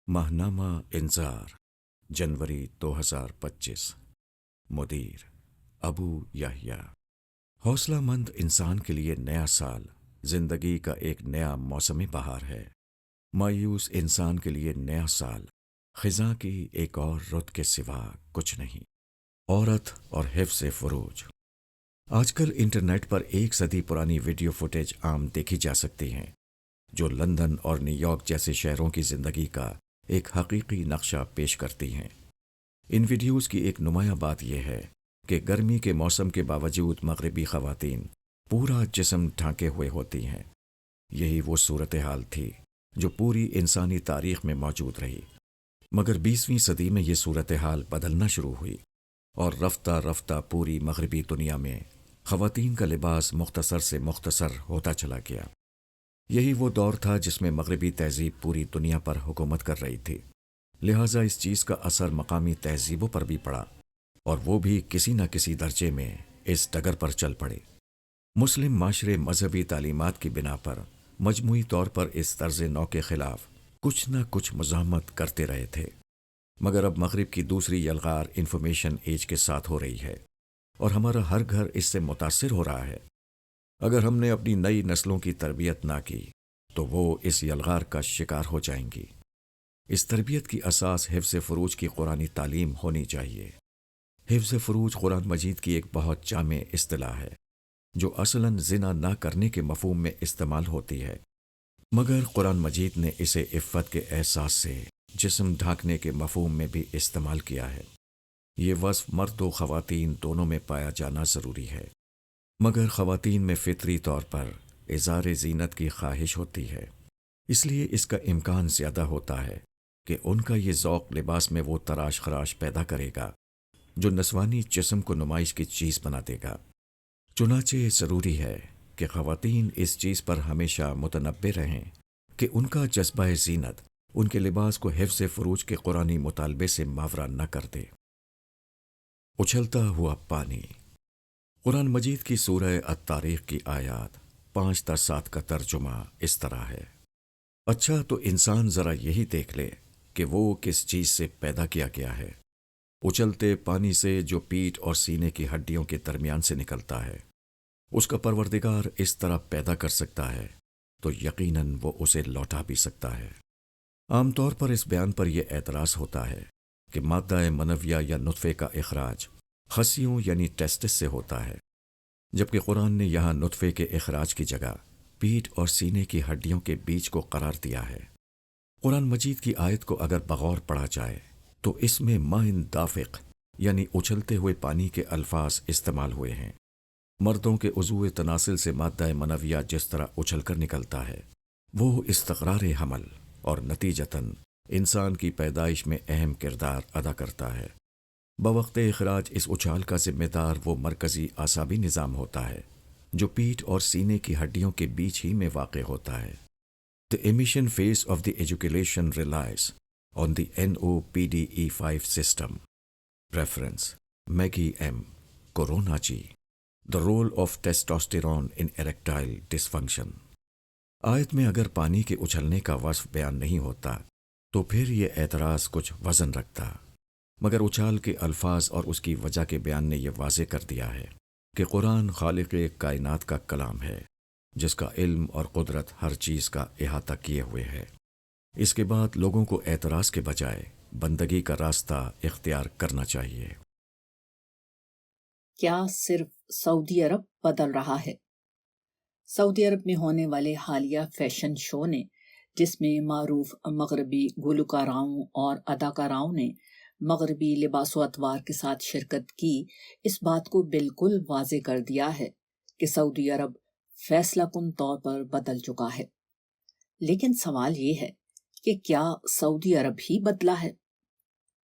ماہنامہ انذار جنوری 2025 مدیر ابو یحییٰ۔ حوصلہ مند انسان کے لیے نیا سال زندگی کا ایک نیا موسم بہار ہے۔ مایوس انسان کے لیے نیا سال خزاں کی ایک اور رت کے سوا کچھ نہیں۔ عورت اور حفظ فروج۔ آج کل انٹرنیٹ پر 1 صدی پرانی ویڈیو فوٹیج عام دیکھی جا سکتی ہیں جو لندن اور نیو یارک جیسے شہروں کی زندگی کا ایک حقیقی نقشہ پیش کرتی ہیں۔ ان ویڈیوز کی ایک نمایاں بات یہ ہے کہ گرمی کے موسم کے باوجود مغربی خواتین پورا جسم ڈھانکے ہوئے ہوتی ہیں۔ یہی وہ صورتحال تھی جو پوری انسانی تاریخ میں موجود رہی، مگر 20ویں صدی میں یہ صورتحال بدلنا شروع ہوئی اور رفتہ رفتہ پوری مغربی دنیا میں خواتین کا لباس مختصر سے مختصر ہوتا چلا گیا۔ یہی وہ دور تھا جس میں مغربی تہذیب پوری دنیا پر حکومت کر رہی تھی، لہٰذا اس چیز کا اثر مقامی تہذیبوں پر بھی پڑا اور وہ بھی کسی نہ کسی درجے میں اس ڈگر پر چل پڑے۔ مسلم معاشرے مذہبی تعلیمات کی بنا پر مجموعی طور پر اس طرز نو کے خلاف کچھ نہ کچھ مزاحمت کرتے رہے تھے، مگر اب مغرب کی دوسری یلغار انفارمیشن ایج کے ساتھ ہو رہی ہے اور ہمارا ہر گھر اس سے متاثر ہو رہا ہے۔ اگر ہم نے اپنی نئی نسلوں کی تربیت نہ کی تو وہ اس یلغار کا شکار ہو جائیں گی۔ اس تربیت کی اساس حفظ فروج کی قرآنی تعلیم ہونی چاہیے۔ حفظ فروج قرآن مجید کی ایک بہت جامع اصطلاح ہے جو اصلاً زنا نہ کرنے کے مفہوم میں استعمال ہوتی ہے، مگر قرآن مجید نے اسے عفت کے احساس سے جسم ڈھانکنے کے مفہوم میں بھی استعمال کیا ہے۔ یہ وصف مرد و خواتین دونوں میں پایا جانا ضروری ہے، مگر خواتین میں فطری طور پر اظہار زینت کی خواہش ہوتی ہے، اس لیے اس کا امکان زیادہ ہوتا ہے کہ ان کا یہ ذوق لباس میں وہ تراش خراش پیدا کرے گا جو نسوانی جسم کو نمائش کی چیز بنا دے گا۔ چنانچہ ضروری ہے کہ خواتین اس چیز پر ہمیشہ متنبہ رہیں کہ ان کا جذبہ زینت ان کے لباس کو حفظ فروج کے قرآنی مطالبے سے ماورا نہ کر دے۔ اچھلتا ہوا پانی۔ قرآن مجید کی سورہ الطارق کی آیات 5 تا 7 کا ترجمہ اس طرح ہے: اچھا تو انسان ذرا یہی دیکھ لے کہ وہ کس چیز سے پیدا کیا گیا ہے، اچھلتے پانی سے جو پیٹھ اور سینے کی ہڈیوں کے درمیان سے نکلتا ہے۔ اس کا پروردگار اس طرح پیدا کر سکتا ہے تو یقیناً وہ اسے لوٹا بھی سکتا ہے۔ عام طور پر اس بیان پر یہ اعتراض ہوتا ہے کہ مادہ منویہ یا نطفے کا اخراج خصیوں یعنی ٹیسٹس سے ہوتا ہے، جبکہ قرآن نے یہاں نطفے کے اخراج کی جگہ پیٹھ اور سینے کی ہڈیوں کے بیچ کو قرار دیا ہے۔ قرآن مجید کی آیت کو اگر بغور پڑھا جائے تو اس میں ماء دافق یعنی اچھلتے ہوئے پانی کے الفاظ استعمال ہوئے ہیں۔ مردوں کے عضو تناسل سے مادہ منویہ جس طرح اچھل کر نکلتا ہے وہ استقرار حمل اور نتیجتاً انسان کی پیدائش میں اہم کردار ادا کرتا ہے۔ بوقت اخراج اس اچھال کا ذمہ دار وہ مرکزی اعصابی نظام ہوتا ہے جو پیٹھ اور سینے کی ہڈیوں کے بیچ ہی میں واقع ہوتا ہے۔ The emission phase of the ejaculation relies on the NOPDE5 system. Reference: Maggie M. Corona G. The role of testosterone in erectile dysfunction. آیت میں اگر پانی کے اچھلنے کا وصف بیان نہیں ہوتا تو پھر یہ اعتراض کچھ وزن رکھتا، مگر اچھال کے الفاظ اور اس کی وجہ کے بیان نے یہ واضح کر دیا ہے کہ قرآن خالق کائنات کا کلام ہے جس کا علم اور قدرت ہر چیز کا احاطہ کیے ہوئے ہے۔ اس کے بعد لوگوں کو اعتراض کے بجائے بندگی کا راستہ اختیار کرنا چاہیے۔ کیا صرف سعودی عرب بدل رہا ہے؟ سعودی عرب میں ہونے والے حالیہ فیشن شو نے، جس میں معروف مغربی گلوکاراؤں اور اداکاراؤں نے مغربی لباس و اطوار کے ساتھ شرکت کی، اس بات کو بالکل واضح کر دیا ہے کہ سعودی عرب فیصلہ کن طور پر بدل چکا ہے۔ لیکن سوال یہ ہے کہ کیا سعودی عرب ہی بدلا ہے؟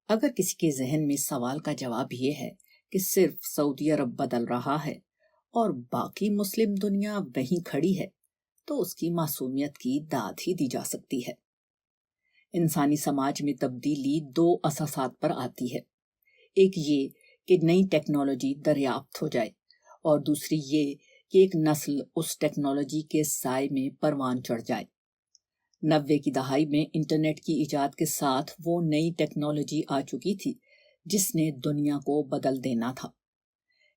اگر کسی کے ذہن میں سوال کا جواب یہ ہے کہ صرف سعودی عرب بدل رہا ہے اور باقی مسلم دنیا وہیں کھڑی ہے، تو اس کی معصومیت کی داد ہی دی جا سکتی ہے۔ انسانی سماج میں تبدیلی 2 اساسات پر آتی ہے، ایک یہ کہ نئی ٹیکنالوجی دریافت ہو جائے اور دوسری یہ کہ ایک نسل اس ٹیکنالوجی کے سائے میں پروان چڑھ جائے۔ 90 کی دہائی میں انٹرنیٹ کی ایجاد کے ساتھ وہ نئی ٹیکنالوجی آ چکی تھی جس نے دنیا کو بدل دینا تھا۔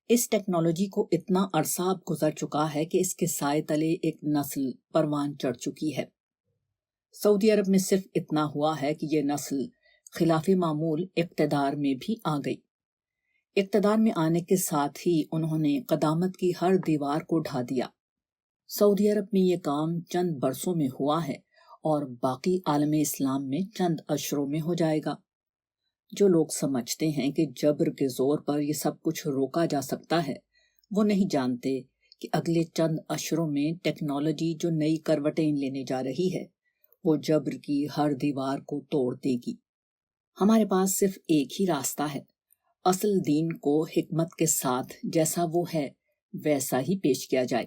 اس ٹیکنالوجی کو اتنا عرصہ اب گزر چکا ہے کہ اس کے سائے تلے ایک نسل پروان چڑھ چکی ہے۔ سعودی عرب میں صرف اتنا ہوا ہے کہ یہ نسل خلاف معمول اقتدار میں بھی آ گئی۔ اقتدار میں آنے کے ساتھ ہی انہوں نے قدامت کی ہر دیوار کو ڈھا دیا۔ سعودی عرب میں یہ کام چند برسوں میں ہوا ہے اور باقی عالم اسلام میں چند اشروں میں ہو جائے گا۔ جو لوگ سمجھتے ہیں کہ جبر کے زور پر یہ سب کچھ روکا جا سکتا ہے، وہ نہیں جانتے کہ اگلے چند اشروں میں ٹیکنالوجی جو نئی کروٹیں لینے جا رہی ہے وہ جبر کی ہر دیوار کو توڑ دے گی۔ ہمارے پاس صرف ایک ہی راستہ ہے، اصل دین کو حکمت کے ساتھ جیسا وہ ہے ویسا ہی پیش کیا جائے۔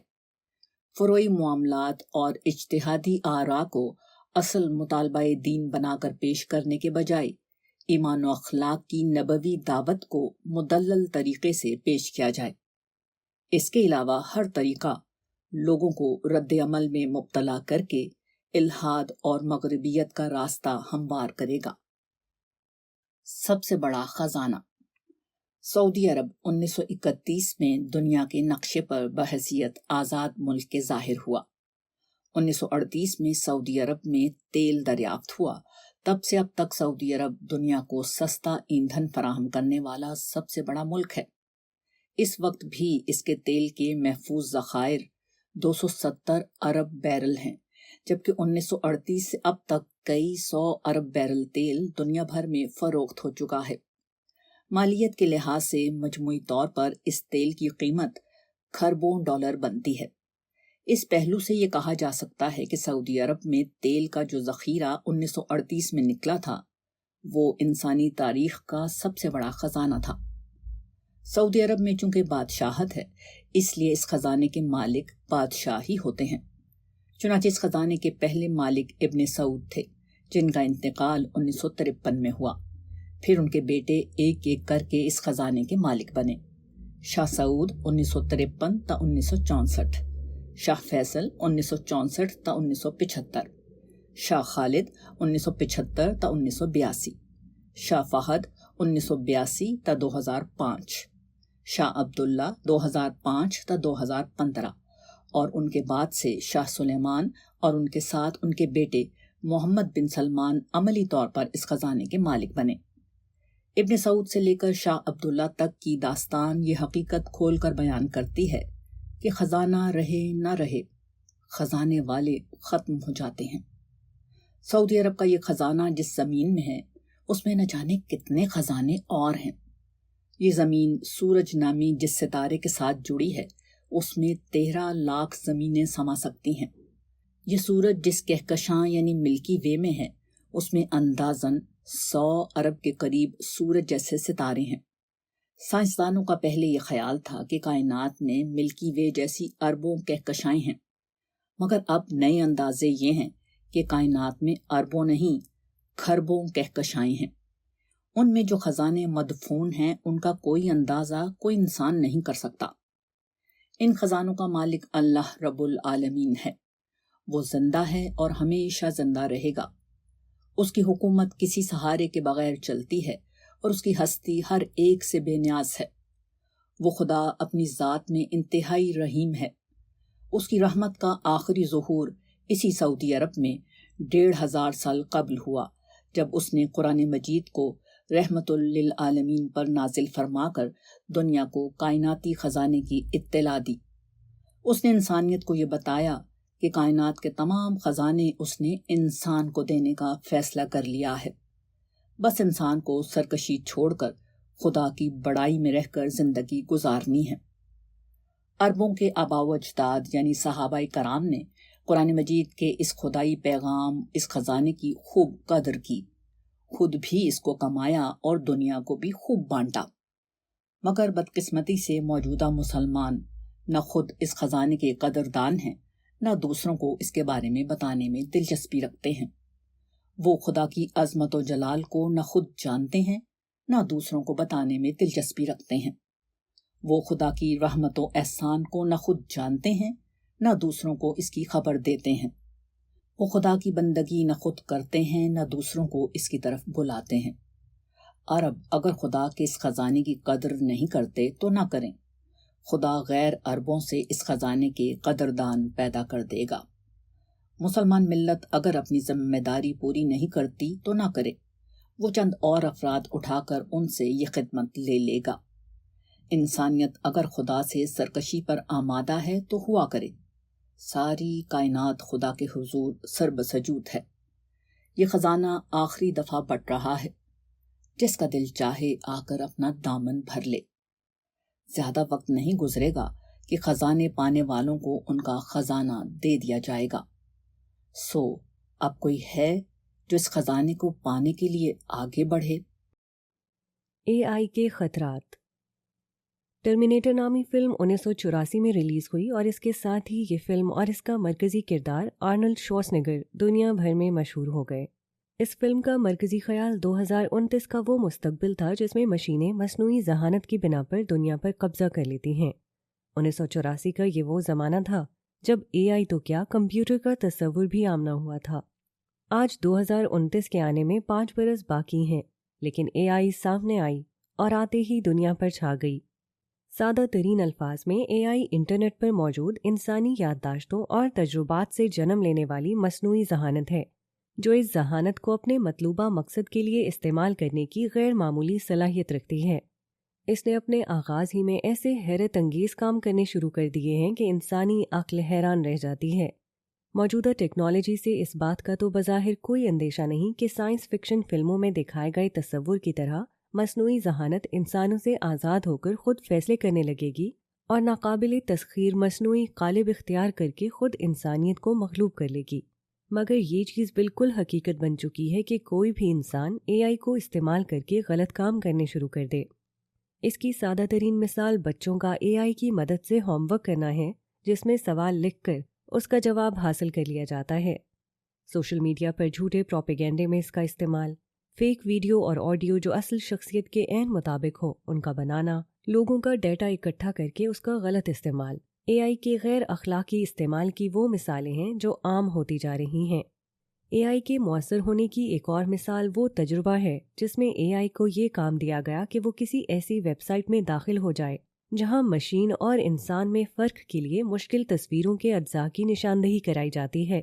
فروعی معاملات اور اجتہادی آراء کو اصل مطالبہ دین بنا کر پیش کرنے کے بجائے ایمان و اخلاق کی نبوی دعوت کو مدلل طریقے سے پیش کیا جائے۔ اس کے علاوہ ہر طریقہ لوگوں کو رد عمل میں مبتلا کر کے الحاد اور مغربیت کا راستہ ہموار کرے گا۔ سب سے بڑا خزانہ۔ سعودی عرب 1931 میں دنیا کے نقشے پر بحیثیت آزاد ملک کے ظاہر ہوا۔ 1938 میں سعودی عرب میں تیل دریافت ہوا۔ تب سے اب تک سعودی عرب دنیا کو سستا ایندھن فراہم کرنے والا سب سے بڑا ملک ہے۔ اس وقت بھی اس کے تیل کے محفوظ ذخائر 270 ارب بیرل ہیں، جبکہ 1938 سے اب تک کئی 100 ارب بیرل تیل دنیا بھر میں فروخت ہو چکا ہے۔ مالیت کے لحاظ سے مجموعی طور پر اس تیل کی قیمت کھربوں ڈالر بنتی ہے۔ اس پہلو سے یہ کہا جا سکتا ہے کہ سعودی عرب میں تیل کا جو ذخیرہ 1938 میں نکلا تھا وہ انسانی تاریخ کا سب سے بڑا خزانہ تھا۔ سعودی عرب میں چونکہ بادشاہت ہے، اس لیے اس خزانے کے مالک بادشاہ ہی ہوتے ہیں۔ چنانچہ اس خزانے کے پہلے مالک ابن سعود تھے، جن کا انتقال 1953 میں ہوا۔ پھر ان کے بیٹے ایک ایک کر کے اس خزانے کے مالک بنے۔ شاہ سعود 1953 تا 1964، شاہ فیصل 1964 تا 1975، شاہ خالد 1975 تا 1982، شاہ فہد 1982 تا 2005، شاہ عبداللہ 2005 تا 2015، اور ان کے بعد سے شاہ سلیمان اور ان کے ساتھ ان کے بیٹے محمد بن سلمان عملی طور پر اس خزانے کے مالک بنے۔ ابن سعود سے لے کر شاہ عبداللہ تک کی داستان یہ حقیقت کھول کر بیان کرتی ہے کہ خزانہ رہے نہ رہے، خزانے والے ختم ہو جاتے ہیں۔ سعودی عرب کا یہ خزانہ جس زمین میں ہے اس میں نہ جانے کتنے خزانے اور ہیں۔ یہ زمین سورج نامی جس ستارے کے ساتھ جڑی ہے اس میں 13 لاکھ زمینیں سما سکتی ہیں۔ یہ سورج جس کہکشاں یعنی ملکی وے میں ہے اس میں اندازاً 100 ارب کے قریب سورج جیسے ستارے ہیں۔ سائنسدانوں کا پہلے یہ خیال تھا کہ کائنات میں ملکی وے جیسی اربوں کہکشائیں ہیں، مگر اب نئے اندازے یہ ہیں کہ کائنات میں اربوں نہیں کھربوں کہکشائیں ہیں۔ ان میں جو خزانے مدفون ہیں ان کا کوئی اندازہ کوئی انسان نہیں کر سکتا۔ ان خزانوں کا مالک اللہ رب العالمین ہے۔ وہ زندہ ہے اور ہمیشہ زندہ رہے گا۔ اس کی حکومت کسی سہارے کے بغیر چلتی ہے اور اس کی ہستی ہر ایک سے بے نیاز ہے۔ وہ خدا اپنی ذات میں انتہائی رحیم ہے۔ اس کی رحمت کا آخری ظہور اسی سعودی عرب میں 1500 سال قبل ہوا، جب اس نے قرآن مجید کو رحمت للعالمین پر نازل فرما کر دنیا کو کائناتی خزانے کی اطلاع دی۔ اس نے انسانیت کو یہ بتایا کہ کائنات کے تمام خزانے اس نے انسان کو دینے کا فیصلہ کر لیا ہے۔ بس انسان کو سرکشی چھوڑ کر خدا کی بڑائی میں رہ کر زندگی گزارنی ہے۔ عربوں کے آباء و اجداد یعنی صحابہ کرام نے قرآن مجید کے اس خدائی پیغام، اس خزانے کی خوب قدر کی، خود بھی اس کو کمایا اور دنیا کو بھی خوب بانٹا۔ مگر بدقسمتی سے موجودہ مسلمان نہ خود اس خزانے کے قدردان ہیں، نہ دوسروں کو اس کے بارے میں بتانے میں دلچسپی رکھتے ہیں۔ وہ خدا کی عظمت و جلال کو نہ خود جانتے ہیں، نہ دوسروں کو بتانے میں دلچسپی رکھتے ہیں۔ وہ خدا کی رحمت و احسان کو نہ خود جانتے ہیں، نہ دوسروں کو اس کی خبر دیتے ہیں۔ وہ خدا کی بندگی نہ خود کرتے ہیں نہ دوسروں کو اس کی طرف بلاتے ہیں۔ عرب اگر خدا کے اس خزانے کی قدر نہیں کرتے تو نہ کریں، خدا غیر عربوں سے اس خزانے کے قدردان پیدا کر دے گا۔ مسلمان ملت اگر اپنی ذمہ داری پوری نہیں کرتی تو نہ کرے، وہ چند اور افراد اٹھا کر ان سے یہ خدمت لے گا۔ انسانیت اگر خدا سے سرکشی پر آمادہ ہے تو ہوا کرے، ساری کائنات خدا کے حضور سرب سجود ہے۔ یہ خزانہ آخری دفعہ بٹ رہا ہے، جس کا دل چاہے آ کر اپنا دامن بھر لے۔ زیادہ وقت نہیں گزرے گا کہ خزانے پانے والوں کو ان کا خزانہ دے دیا جائے گا۔ اب کوئی ہے جو اس خزانے کو پانے کے لیے آگے بڑھے؟ AI کے خطرات۔ ٹرمینیٹر نامی فلم 1984 میں ریلیز ہوئی اور اس کے ساتھ ہی یہ فلم اور اس کا مرکزی کردار آرنلڈ شوارزنیگر دنیا بھر میں مشہور ہو گئے۔ اس فلم کا مرکزی خیال 2029 کا وہ مستقبل تھا جس میں مشینیں مصنوعی ذہانت کی بنا پر دنیا پر قبضہ کر لیتی ہیں۔ 1984 کا یہ وہ زمانہ تھا جب AI تو کیا کمپیوٹر کا تصور بھی آمنا ہوا تھا۔ آج 2029 کے آنے میں 5 برس باقی ہیں، لیکن AI سامنے آئی اور آتے ہی دنیا پر چھا گئی۔ سادہ ترین الفاظ میں AI انٹرنیٹ پر موجود انسانی یادداشتوں اور تجربات سے جنم لینے والی مصنوعی ذہانت ہے، جو اس ذہانت کو اپنے مطلوبہ مقصد کے لیے استعمال کرنے کی غیر معمولی صلاحیت رکھتی ہے۔ اس نے اپنے آغاز ہی میں ایسے حیرت انگیز کام کرنے شروع کر دیے ہیں کہ انسانی عقل حیران رہ جاتی ہے۔ موجودہ ٹیکنالوجی سے اس بات کا تو بظاہر کوئی اندیشہ نہیں کہ سائنس فکشن فلموں میں دکھائے گئے تصور کی طرح مصنوعی ذہانت انسانوں سے آزاد ہو کر خود فیصلے کرنے لگے گی اور ناقابل تسخیر مصنوعی قالب اختیار کر کے خود انسانیت کو مغلوب کر لے گی۔ مگر یہ چیز بالکل حقیقت بن چکی ہے کہ کوئی بھی انسان AI کو استعمال کر کے غلط کام کرنے شروع کر دے۔ اس کی سادہ ترین مثال بچوں کا AI کی مدد سے ہوم ورک کرنا ہے، جس میں سوال لکھ کر اس کا جواب حاصل کر لیا جاتا ہے۔ سوشل میڈیا پر جھوٹے پروپیگنڈے میں اس کا استعمال، فیک ویڈیو اور آڈیو جو اصل شخصیت کے عین مطابق ہو ان کا بنانا، لوگوں کا ڈیٹا اکٹھا کر کے اس کا غلط استعمال، AI کے غیر اخلاقی استعمال کی وہ مثالیں ہیں جو عام ہوتی جا رہی ہیں۔ AI کے مؤثر ہونے کی ایک اور مثال وہ تجربہ ہے جس میں AI کو یہ کام دیا گیا کہ وہ کسی ایسی ویب سائٹ میں داخل ہو جائے جہاں مشین اور انسان میں فرق کے لیے مشکل تصویروں کے اجزاء کی نشاندہی کرائی جاتی ہے۔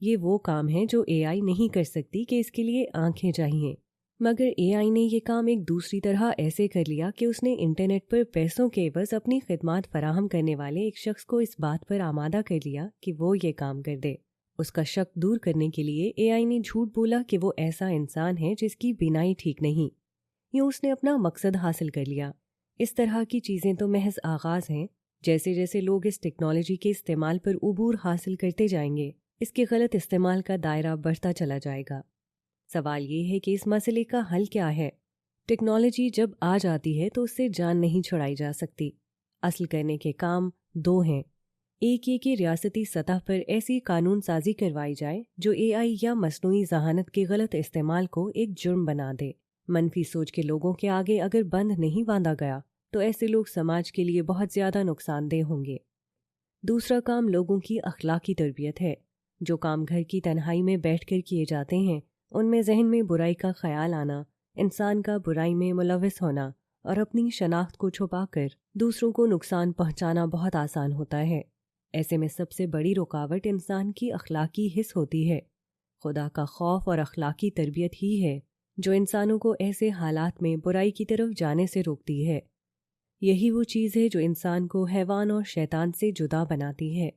یہ وہ کام ہے جو AI نہیں کر سکتی کہ اس کے لیے آنکھیں چاہیے، مگر AI نے یہ کام ایک دوسری طرح ایسے کر لیا کہ اس نے انٹرنیٹ پر پیسوں کے عوض اپنی خدمات فراہم کرنے والے ایک شخص کو اس بات پر آمادہ کر لیا کہ وہ یہ کام کر دے۔ اس کا شک دور کرنے کے لیے AI نے جھوٹ بولا کہ وہ ایسا انسان ہے جس کی بینائی ٹھیک نہیں۔ یوں اس نے اپنا مقصد حاصل کر لیا۔ اس طرح کی چیزیں تو محض آغاز ہیں۔ جیسے جیسے لوگ اس ٹیکنالوجی کے استعمال پر عبور حاصل کرتے جائیں گے، اس کے غلط استعمال کا دائرہ بڑھتا چلا جائے گا۔ سوال یہ ہے کہ اس مسئلے کا حل کیا ہے؟ ٹیکنالوجی جب آ جاتی ہے تو اس سے جان نہیں چھڑائی جا سکتی۔ اصل کرنے کے کام 2 ہیں۔ ایک یہ کہ ریاستی سطح پر ایسی قانون سازی کروائی جائے جو AI یا مصنوعی ذہانت کے غلط استعمال کو ایک جرم بنا دے۔ منفی سوچ کے لوگوں کے آگے اگر بند نہیں باندھا گیا تو ایسے لوگ سماج کے لیے بہت زیادہ نقصان دہ ہوں گے۔ دوسرا کام لوگوں کی اخلاقی تربیت ہے۔ جو کام گھر کی تنہائی میں بیٹھ کر کیے جاتے ہیں ان میں ذہن میں برائی کا خیال آنا، انسان کا برائی میں ملوث ہونا اور اپنی شناخت کو چھپا کر دوسروں کو نقصان پہنچانا بہت آسان ہوتا ہے۔ ایسے میں سب سے بڑی رکاوٹ انسان کی اخلاقی حس ہوتی ہے۔ خدا کا خوف اور اخلاقی تربیت ہی ہے جو انسانوں کو ایسے حالات میں برائی کی طرف جانے سے روکتی ہے۔ یہی وہ چیز ہے جو انسان کو حیوان اور شیطان سے جدا بناتی ہے۔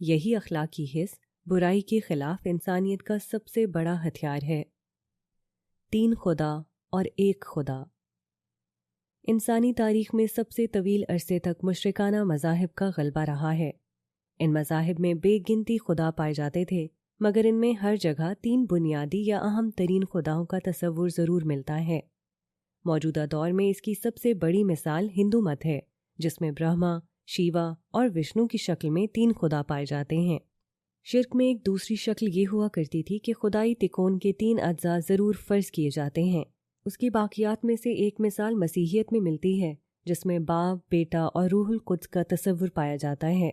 یہی اخلاقی حس برائی کے خلاف انسانیت کا سب سے بڑا ہتھیار ہے۔ 3 خدا اور 1 خدا۔ انسانی تاریخ میں سب سے طویل عرصے تک مشرکانہ مذاہب کا غلبہ رہا ہے۔ ان مذاہب میں بے گنتی خدا پائے جاتے تھے، مگر ان میں ہر جگہ 3 بنیادی یا اہم ترین خداؤں کا تصور ضرور ملتا ہے۔ موجودہ دور میں اس کی سب سے بڑی مثال ہندو مت ہے، جس میں برہما، شیوا اور وشنو کی شکل میں 3 خدا پائے جاتے ہیں۔ شرک میں ایک دوسری شکل یہ ہوا کرتی تھی کہ خدائی تکون کے 3 اجزاء ضرور فرض کیے جاتے ہیں۔ اس کی باقیات میں سے ایک مثال مسیحیت میں ملتی ہے، جس میں باپ، بیٹا اور روح القدس کا تصور پایا جاتا ہے۔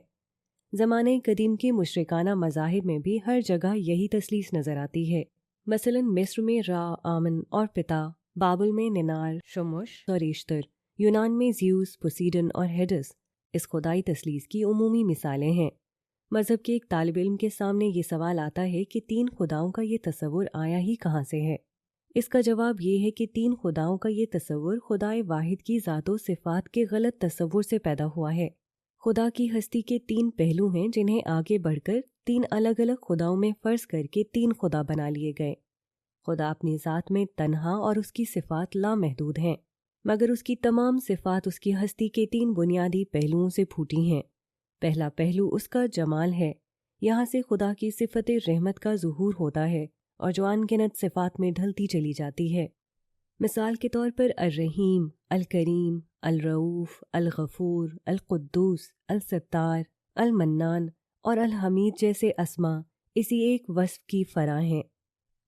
زمانہ قدیم کے مشرکانہ مذاہب میں بھی ہر جگہ یہی تثلیث نظر آتی ہے۔ مثلا مصر میں را، آمن اور پتا، بابل میں ننار، شمش اور ایشتر، یونان میں زیوس، پوسیڈن اور ہیڈس اس خدائی تثلیث کی عمومی مثالیں ہیں۔ مذہب کے ایک طالب علم کے سامنے یہ سوال آتا ہے کہ تین خداؤں کا یہ تصور آیا ہی کہاں سے ہے؟ اس کا جواب یہ ہے کہ تین خداؤں کا یہ تصور خدائے واحد کی ذات و صفات کے غلط تصور سے پیدا ہوا ہے۔ خدا کی ہستی کے تین پہلو ہیں جنہیں آگے بڑھ کر تین الگ الگ خداؤں میں فرض کر کے تین خدا بنا لیے گئے۔ خدا اپنی ذات میں تنہا اور اس کی صفات لامحدود ہیں، مگر اس کی تمام صفات اس کی ہستی کے تین بنیادی پہلوؤں سے پھوٹی ہیں۔ پہلا پہلو اس کا جمال ہے، یہاں سے خدا کی صفت رحمت کا ظہور ہوتا ہے اور جو ان گنت صفات میں ڈھلتی چلی جاتی ہے۔ مثال کے طور پر الرحیم، الکریم، الرؤوف، الغفور، القدوس، الستار، المنان اور الحمید جیسے اسما اسی ایک وصف کی فرع ہیں۔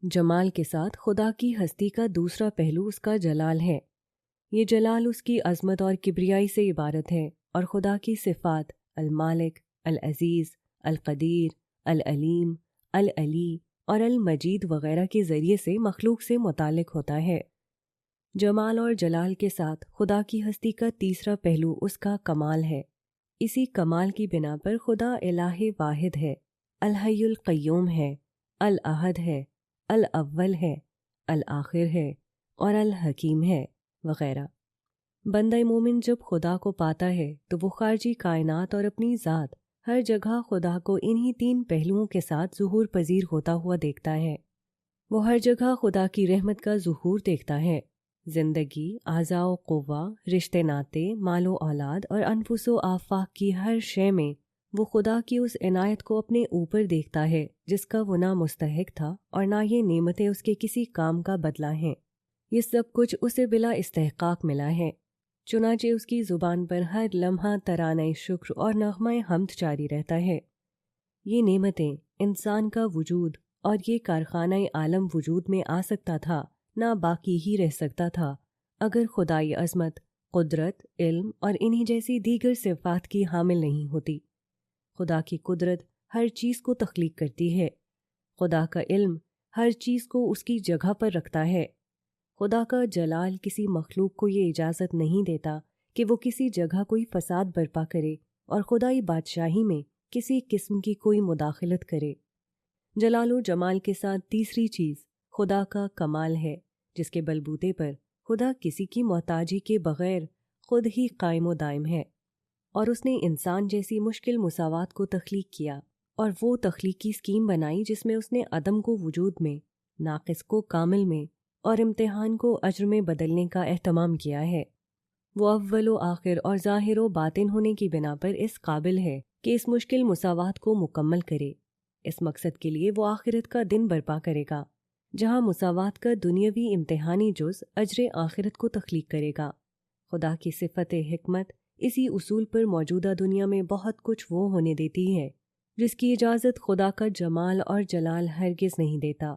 جمال کے ساتھ خدا کی ہستی کا دوسرا پہلو اس کا جلال ہے۔ یہ جلال اس کی عظمت اور کبریائی سے عبارت ہے، اور خدا کی صفات المالک، العزیز، القدیر، العلیم، العلی اور المجید وغیرہ کے ذریعے سے مخلوق سے متعلق ہوتا ہے۔ جمال اور جلال کے ساتھ خدا کی ہستی کا تیسرا پہلو اس کا کمال ہے۔ اسی کمال کی بنا پر خدا الہ واحد ہے، الحی القیوم ہے، الاحد ہے، الاول ہے، الآخر ہے اور الحکیم ہے وغیرہ۔ بندہ مومن جب خدا کو پاتا ہے تو وہ خارجی کائنات اور اپنی ذات ہر جگہ خدا کو انہی تین پہلوؤں کے ساتھ ظہور پذیر ہوتا ہوا دیکھتا ہے۔ وہ ہر جگہ خدا کی رحمت کا ظہور دیکھتا ہے۔ زندگی، اعضاء و قوہ، رشتے ناتے، مال و اولاد اور انفس و آفاق کی ہر شے میں وہ خدا کی اس عنایت کو اپنے اوپر دیکھتا ہے جس کا وہ نہ مستحق تھا، اور نہ یہ نعمتیں اس کے کسی کام کا بدلہ ہیں۔ یہ سب کچھ اسے بلا استحقاق ملا ہے، چنانچہ اس کی زبان پر ہر لمحہ ترانہ شکر اور نغمہ حمد جاری رہتا ہے۔ یہ نعمتیں، انسان کا وجود اور یہ کارخانہ عالم وجود میں آ سکتا تھا، نہ باقی ہی رہ سکتا تھا، اگر خدائی عظمت، قدرت، علم اور انہی جیسی دیگر صفات کی حامل نہیں ہوتی۔ خدا کی قدرت ہر چیز کو تخلیق کرتی ہے، خدا کا علم ہر چیز کو اس کی جگہ پر رکھتا ہے۔ خدا کا جلال کسی مخلوق کو یہ اجازت نہیں دیتا کہ وہ کسی جگہ کوئی فساد برپا کرے اور خدائی بادشاہی میں کسی قسم کی کوئی مداخلت کرے۔ جلال و جمال کے ساتھ تیسری چیز خدا کا کمال ہے، جس کے بلبوتے پر خدا کسی کی محتاجی کے بغیر خود ہی قائم و دائم ہے، اور اس نے انسان جیسی مشکل مساوات کو تخلیق کیا اور وہ تخلیقی اسکیم بنائی جس میں اس نے عدم کو وجود میں، ناقص کو کامل میں اور امتحان کو اجر میں بدلنے کا اہتمام کیا ہے۔ وہ اول و آخر اور ظاہر و باطن ہونے کی بنا پر اس قابل ہے کہ اس مشکل مساوات کو مکمل کرے۔ اس مقصد کے لیے وہ آخرت کا دن برپا کرے گا، جہاں مساوات کا دنیاوی امتحانی جز اجر آخرت کو تخلیق کرے گا۔ خدا کی صفت حکمت اسی اصول پر موجودہ دنیا میں بہت کچھ وہ ہونے دیتی ہے جس کی اجازت خدا کا جمال اور جلال ہرگز نہیں دیتا،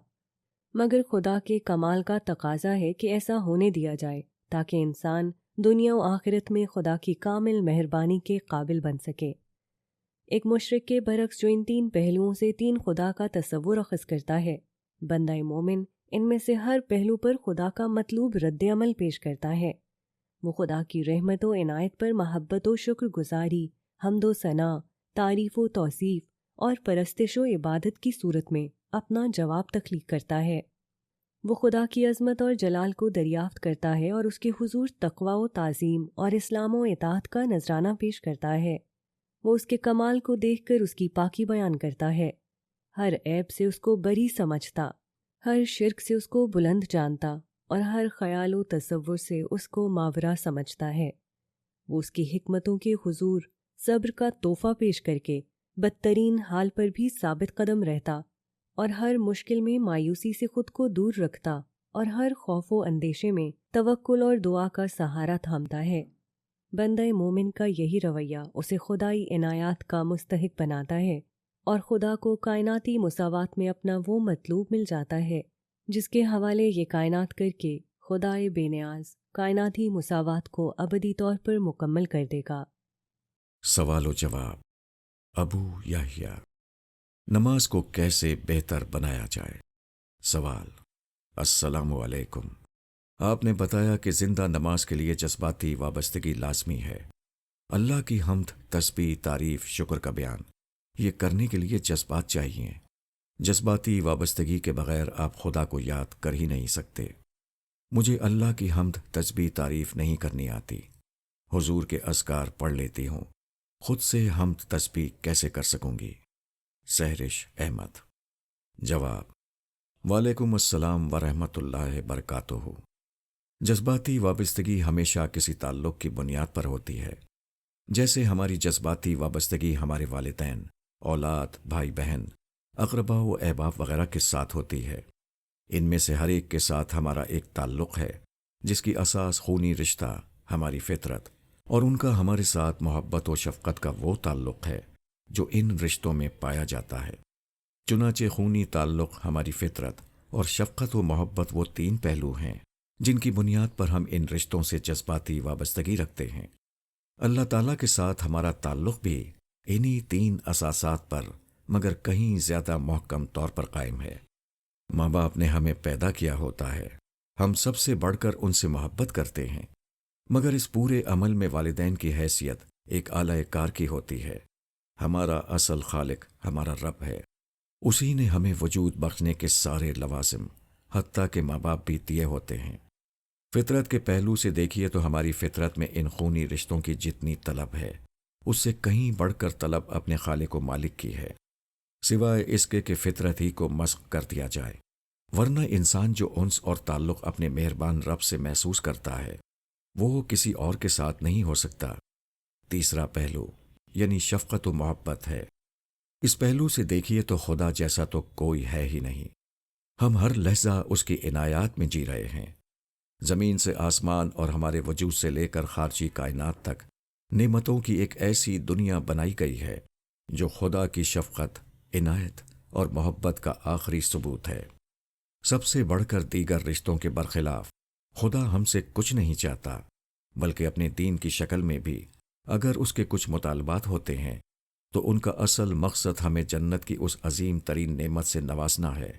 مگر خدا کے کمال کا تقاضا ہے کہ ایسا ہونے دیا جائے تاکہ انسان دنیا و آخرت میں خدا کی کامل مہربانی کے قابل بن سکے۔ ایک مشرک کے برعکس جو ان تین پہلوؤں سے تین خدا کا تصور اخذ کرتا ہے، بندہ مومن ان میں سے ہر پہلو پر خدا کا مطلوب رد عمل پیش کرتا ہے۔ وہ خدا کی رحمت و عنایت پر محبت و شکر گزاری، حمد و ثنا، تعریف و توصیف اور پرستش و عبادت کی صورت میں اپنا جواب تخلیق کرتا ہے۔ وہ خدا کی عظمت اور جلال کو دریافت کرتا ہے اور اس کے حضور تقوی و تعظیم اور اسلام و اطاعت کا نذرانہ پیش کرتا ہے۔ وہ اس کے کمال کو دیکھ کر اس کی پاکی بیان کرتا ہے، ہر عیب سے اس کو بری سمجھتا، ہر شرک سے اس کو بلند جانتا اور ہر خیال و تصور سے اس کو ماورا سمجھتا ہے۔ وہ اس کی حکمتوں کے حضور صبر کا تحفہ پیش کر کے بدترین حال پر بھی ثابت قدم رہتا اور ہر مشکل میں مایوسی سے خود کو دور رکھتا اور ہر خوف و اندیشے میں توکل اور دعا کا سہارا تھامتا ہے۔ بندہ مومن کا یہی رویہ اسے خدائی عنایات کا مستحق بناتا ہے اور خدا کو کائناتی مساوات میں اپنا وہ مطلوب مل جاتا ہے جس کے حوالے یہ کائنات کر کے خدائے بے نیاز کائناتی مساوات کو ابدی طور پر مکمل کر دے گا۔ سوال و جواب۔ ابو یحییٰ، نماز کو کیسے بہتر بنایا جائے؟ سوال: السلام علیکم، آپ نے بتایا کہ زندہ نماز کے لیے جذباتی وابستگی لازمی ہے۔ اللہ کی حمد، تسبیح، تعریف، شکر کا بیان، یہ کرنے کے لیے جذبات چاہیے۔ جذباتی وابستگی کے بغیر آپ خدا کو یاد کر ہی نہیں سکتے۔ مجھے اللہ کی حمد، تسبیح، تعریف نہیں کرنی آتی۔ حضور کے اذکار پڑھ لیتی ہوں، خود سے حمد تسبیح کیسے کر سکوں گی؟ سہرش احمد۔ جواب: وعلیکم السلام ورحمۃ اللہ وبرکاتہ۔ جذباتی وابستگی ہمیشہ کسی تعلق کی بنیاد پر ہوتی ہے، جیسے ہماری جذباتی وابستگی ہمارے والدین، اولاد، بھائی بہن، اقربا و احباب وغیرہ کے ساتھ ہوتی ہے۔ ان میں سے ہر ایک کے ساتھ ہمارا ایک تعلق ہے جس کی اساس خونی رشتہ، ہماری فطرت، اور ان کا ہمارے ساتھ محبت و شفقت کا وہ تعلق ہے جو ان رشتوں میں پایا جاتا ہے۔ چنانچہ خونی تعلق، ہماری فطرت اور شفقت و محبت وہ تین پہلو ہیں جن کی بنیاد پر ہم ان رشتوں سے جذباتی وابستگی رکھتے ہیں۔ اللہ تعالیٰ کے ساتھ ہمارا تعلق بھی انہی تین اساسات پر مگر کہیں زیادہ محکم طور پر قائم ہے۔ ماں باپ نے ہمیں پیدا کیا ہوتا ہے، ہم سب سے بڑھ کر ان سے محبت کرتے ہیں، مگر اس پورے عمل میں والدین کی حیثیت ایک اعلی کار کی ہوتی ہے۔ ہمارا اصل خالق ہمارا رب ہے، اسی نے ہمیں وجود بخشنے کے سارے لوازم حتیٰ کہ ماں باپ بھی دیے ہوتے ہیں۔ فطرت کے پہلو سے دیکھیے تو ہماری فطرت میں ان خونی رشتوں کی جتنی طلب ہے، اس سے کہیں بڑھ کر طلب اپنے خالق و مالک کی ہے، سوائے اس کے کہ فطرت ہی کو مسخ کر دیا جائے۔ ورنہ انسان جو انس اور تعلق اپنے مہربان رب سے محسوس کرتا ہے وہ کسی اور کے ساتھ نہیں ہو سکتا۔ تیسرا پہلو یعنی شفقت و محبت ہے۔ اس پہلو سے دیکھیے تو خدا جیسا تو کوئی ہے ہی نہیں۔ ہم ہر لحظہ اس کی عنایات میں جی رہے ہیں۔ زمین سے آسمان اور ہمارے وجود سے لے کر خارجی کائنات تک نعمتوں کی ایک ایسی دنیا بنائی گئی ہے جو خدا کی شفقت، عنایت اور محبت کا آخری ثبوت ہے۔ سب سے بڑھ کر دیگر رشتوں کے برخلاف خدا ہم سے کچھ نہیں چاہتا، بلکہ اپنے دین کی شکل میں بھی اگر اس کے کچھ مطالبات ہوتے ہیں تو ان کا اصل مقصد ہمیں جنت کی اس عظیم ترین نعمت سے نوازنا ہے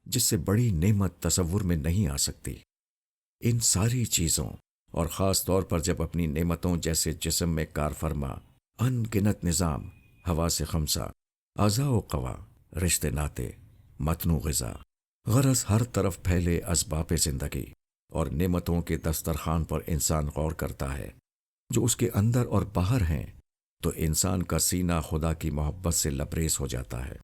جس سے بڑی نعمت تصور میں نہیں آ سکتی۔ ان ساری چیزوں اور خاص طور پر جب اپنی نعمتوں جیسے جسم میں کار فرما، ان گنت نظام، حواس خمسہ، اعضاء و قوا، رشتے ناتے، متنوع غذا، غرض ہر طرف پھیلے اسباب زندگی اور نعمتوں کے دسترخوان پر انسان غور کرتا ہے جو اس کے اندر اور باہر ہیں، تو انسان کا سینہ خدا کی محبت سے لبریز ہو جاتا ہے۔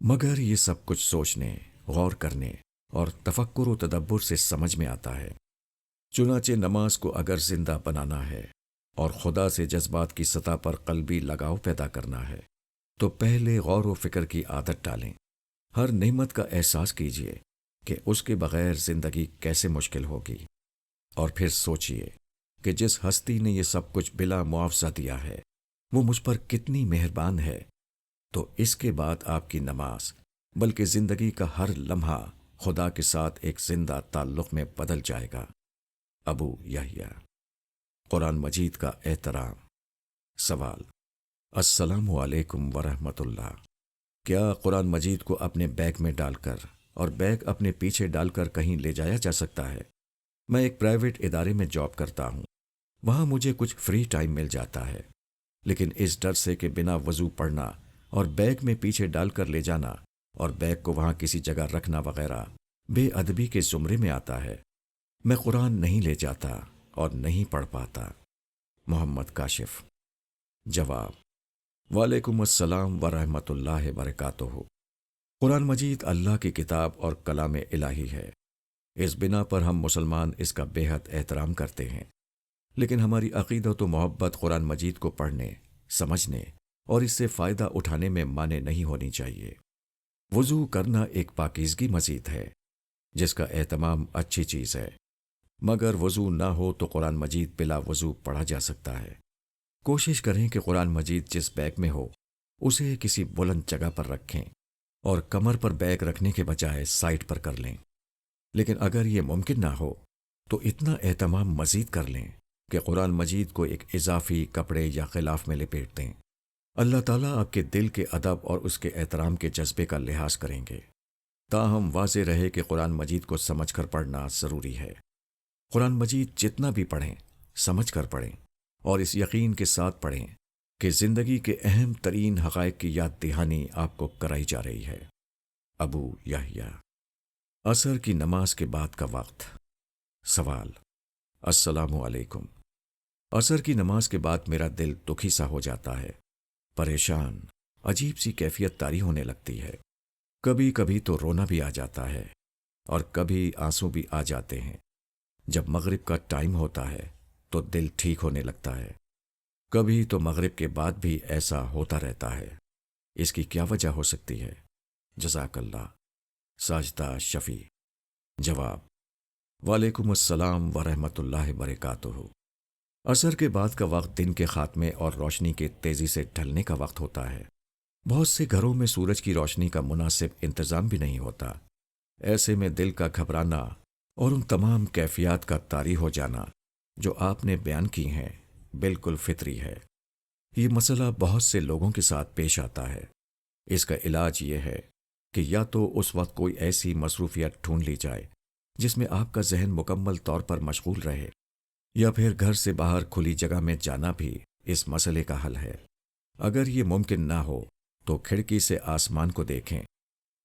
مگر یہ سب کچھ سوچنے، غور کرنے اور تفکر و تدبر سے سمجھ میں آتا ہے۔ چنانچہ نماز کو اگر زندہ بنانا ہے اور خدا سے جذبات کی سطح پر قلبی لگاؤ پیدا کرنا ہے تو پہلے غور و فکر کی عادت ڈالیں۔ ہر نعمت کا احساس کیجیے کہ اس کے بغیر زندگی کیسے مشکل ہوگی، اور پھر سوچئے کہ جس ہستی نے یہ سب کچھ بلا معاوضہ دیا ہے وہ مجھ پر کتنی مہربان ہے، تو اس کے بعد آپ کی نماز بلکہ زندگی کا ہر لمحہ خدا کے ساتھ ایک زندہ تعلق میں بدل جائے گا۔ ابو یحییٰ۔ قرآن مجید کا احترام۔ سوال: السلام علیکم ورحمۃ اللہ۔ کیا قرآن مجید کو اپنے بیگ میں ڈال کر اور بیگ اپنے پیچھے ڈال کر کہیں لے جایا جا سکتا ہے؟ میں ایک پرائیویٹ ادارے میں جاب کرتا ہوں، وہاں مجھے کچھ فری ٹائم مل جاتا ہے، لیکن اس ڈر سے کہ بنا وضو پڑھنا اور بیگ میں پیچھے ڈال کر لے جانا اور بیگ کو وہاں کسی جگہ رکھنا وغیرہ بے ادبی کے زمرے میں آتا ہے، میں قرآن نہیں لے جاتا اور نہیں پڑھ پاتا۔ محمد کاشف۔ جواب: وعلیکم السلام ورحمۃ اللہ وبرکاتہ۔ قرآن مجید اللہ کی کتاب اور کلام الہی ہے، اس بنا پر ہم مسلمان اس کا بے حد احترام کرتے ہیں، لیکن ہماری عقیدت و محبت قرآن مجید کو پڑھنے، سمجھنے اور اس سے فائدہ اٹھانے میں مانے نہیں ہونی چاہیے۔ وضو کرنا ایک پاکیزگی مزید ہے جس کا اہتمام اچھی چیز ہے، مگر وضو نہ ہو تو قرآن مجید بلا وضو پڑھا جا سکتا ہے۔ کوشش کریں کہ قرآن مجید جس بیگ میں ہو اسے کسی بلند جگہ پر رکھیں اور کمر پر بیگ رکھنے کے بجائے سائڈ پر کر لیں، لیکن اگر یہ ممکن نہ ہو تو اتنا اہتمام مزید کر لیں کہ قرآن مجید کو ایک اضافی کپڑے یا غلاف میں لپیٹ دیں اللہ تعالیٰ آپ کے دل کے ادب اور اس کے احترام کے جذبے کا لحاظ کریں گے۔ تاہم واضح رہے کہ قرآن مجید کو سمجھ کر پڑھنا ضروری ہے۔ قرآن مجید جتنا بھی پڑھیں سمجھ کر پڑھیں اور اس یقین کے ساتھ پڑھیں کہ زندگی کے اہم ترین حقائق کی یاد دہانی آپ کو کرائی جا رہی ہے۔ ابو یحییٰ۔ عصر کی نماز کے بعد کا وقت۔ سوال: السلام علیکم۔ عصر کی نماز کے بعد میرا دل دکھی سا ہو جاتا ہے، پریشان، عجیب سی کیفیت طاری ہونے لگتی ہے۔ کبھی کبھی تو رونا بھی آ جاتا ہے اور کبھی آنسو بھی آ جاتے ہیں۔ جب مغرب کا ٹائم ہوتا ہے تو دل ٹھیک ہونے لگتا ہے۔ کبھی تو مغرب کے بعد بھی ایسا ہوتا رہتا ہے۔ اس کی کیا وجہ ہو سکتی ہے؟ جزاک اللہ۔ ساجدہ شفیع۔ جواب: وعلیکم السلام ورحمۃ اللہ وبرکاتہ۔ عصر کے بعد کا وقت دن کے خاتمے اور روشنی کے تیزی سے ڈھلنے کا وقت ہوتا ہے۔ بہت سے گھروں میں سورج کی روشنی کا مناسب انتظام بھی نہیں ہوتا۔ ایسے میں دل کا گھبرانا اور ان تمام کیفیات کا طاری ہو جانا جو آپ نے بیان کی ہیں بالکل فطری ہے۔ یہ مسئلہ بہت سے لوگوں کے ساتھ پیش آتا ہے۔ اس کا علاج یہ ہے کہ یا تو اس وقت کوئی ایسی مصروفیت ڈھونڈ لی جائے جس میں آپ کا ذہن مکمل طور پر مشغول رہے، یا پھر گھر سے باہر کھلی جگہ میں جانا بھی اس مسئلے کا حل ہے۔ اگر یہ ممکن نہ ہو تو کھڑکی سے آسمان کو دیکھیں،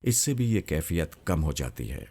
اس سے بھی یہ کیفیت کم ہو جاتی ہے۔